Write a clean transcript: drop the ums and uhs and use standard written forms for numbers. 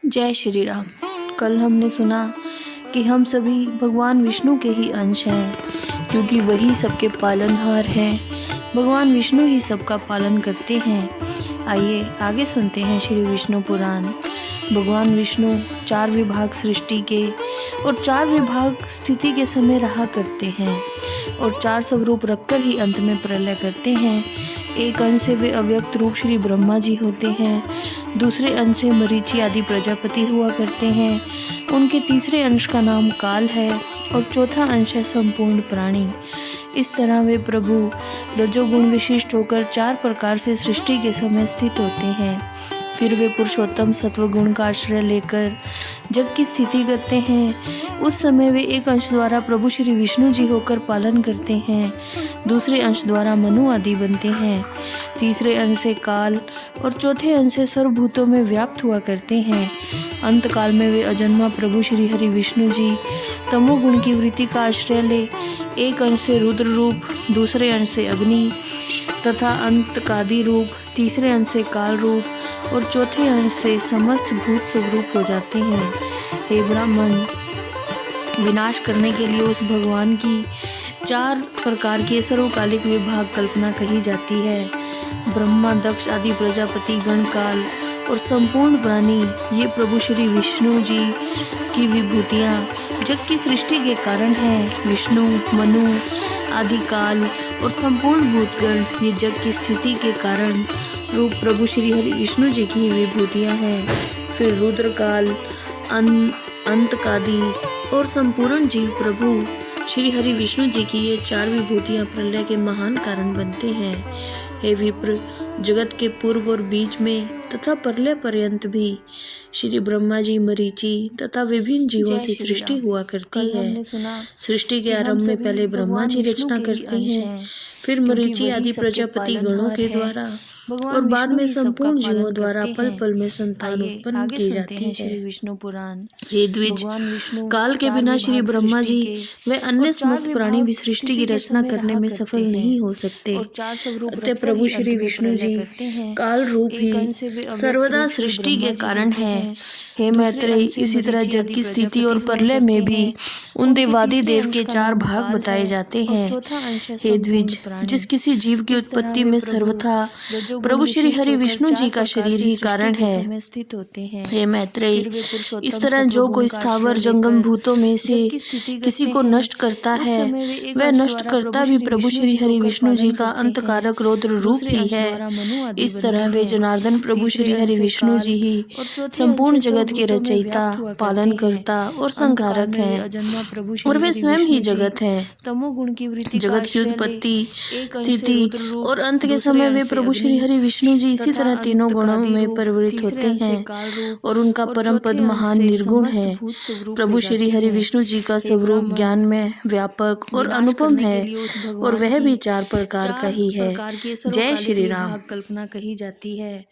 जय श्री राम। कल हमने सुना कि हम सभी भगवान विष्णु के ही अंश हैं, क्योंकि वही सबके पालनहार हैं। भगवान विष्णु ही सबका पालन करते हैं। आइए आगे सुनते हैं श्री विष्णु पुराण। भगवान विष्णु 4 विभाग सृष्टि के और 4 विभाग स्थिति के समय रहा करते हैं और 4 स्वरूप रखकर ही अंत में प्रलय करते हैं। एक अंश से वे अव्यक्त रूप श्री ब्रह्मा जी होते हैं, दूसरे अंश से मरीचि आदि प्रजापति हुआ करते हैं, उनके तीसरे अंश का नाम काल है और चौथा अंश है संपूर्ण प्राणी। इस तरह वे प्रभु रजोगुण विशिष्ट होकर 4 प्रकार से सृष्टि के समय स्थित होते हैं। फिर वे पुरुषोत्तम सत्वगुण का आश्रय लेकर जग की स्थिति करते हैं। उस समय वे एक अंश द्वारा प्रभु श्री विष्णु जी होकर पालन करते हैं, दूसरे अंश द्वारा मनु आदि बनते हैं, तीसरे अंश से काल और चौथे अंश से सर्वभूतों में व्याप्त हुआ करते हैं। अंत काल में वे अजन्मा प्रभु श्री हरि विष्णु जी तमोगुण की वृत्ति का आश्रय ले एक अंश से रुद्र रूप, दूसरे अंश से अग्नि तथा अंतकादि रूप, तीसरे अंश से काल रूप और चौथे अंश से समस्त भूत स्वरूप हो जाते हैं। हे ब्राह्मण, विनाश करने के लिए उस भगवान की 4 प्रकार के सर्वकालिक विभाग कल्पना कही जाती है। ब्रह्मा, दक्ष आदि प्रजापति, गण, काल और संपूर्ण प्राणी, ये प्रभु श्री विष्णु जी की विभूतियाँ जग की सृष्टि के कारण हैं। विष्णु, मनु आदि काल और संपूर्ण भूतगण ये जग की स्थिति के कारण रूप प्रभु श्री हरि विष्णु जी की विभूतियाँ हैं। फिर रुद्र, काल, अंतकादि और संपूर्ण जीव प्रभु श्री हरि विष्णु जी की ये 4 विभूतियाँ प्रलय के महान कारण बनते हैं। हे विप्र, जगत के पूर्व और बीच में तथा प्रलय पर्यंत भी श्री ब्रह्मा जी, मरीचि तथा विभिन्न जीवों से सृष्टि हुआ करती है। सृष्टि के आरंभ में पहले ब्रह्मा जी रचना करते हैं, फिर मरीचि आदि प्रजापति गणों के द्वारा और बाद में संपूर्ण जीवों द्वारा पल पल में संतान उत्पन्न की जाती है। श्री विष्णु पुराण। हे द्विज, काल के बिना श्री ब्रह्मा जी व अन्य समस्त प्राणी भी सृष्टि की रचना करने में सफल नहीं हो सकते। अतः प्रभु श्री विष्णु जी काल रूप ही सर्वदा सृष्टि के कारण है। हे मैत्रेय, इसी तरह जग की स्थिति और प्रलय में भी उन देवादि देव के 4 भाग बताए जाते हैं। हे द्विज, जिस किसी जीव की उत्पत्ति में सर्वथा प्रभु श्री हरि विष्णु जी का शरीर ही कारण है। हे मैत्रेय, इस तरह जो कोई स्थावर जंगम भूतों में से किसी को नष्ट करता है, वह नष्ट करता भी प्रभु श्री हरि विष्णु जी का अंतकारक रौद्र रूप ही है। इस तरह वे जनार्दन प्रभु श्री हरि विष्णु जी ही संपूर्ण जगत के रचयिता, पालन करता और संहारक हैं, और वे स्वयं ही जगत है। जगत की उत्पत्ति, स्थिति और अंत के समय वे प्रभु श्री हरि विष्णु जी इसी तरह तीनों गुणों में परिवृत होते हैं और उनका परम पद महान निर्गुण है। प्रभु श्री हरि विष्णु जी का स्वरूप ज्ञान में व्यापक और अनुपम है और वह भी 4 प्रकार का ही है। जय श्री राम। कल्पना कही जाती है।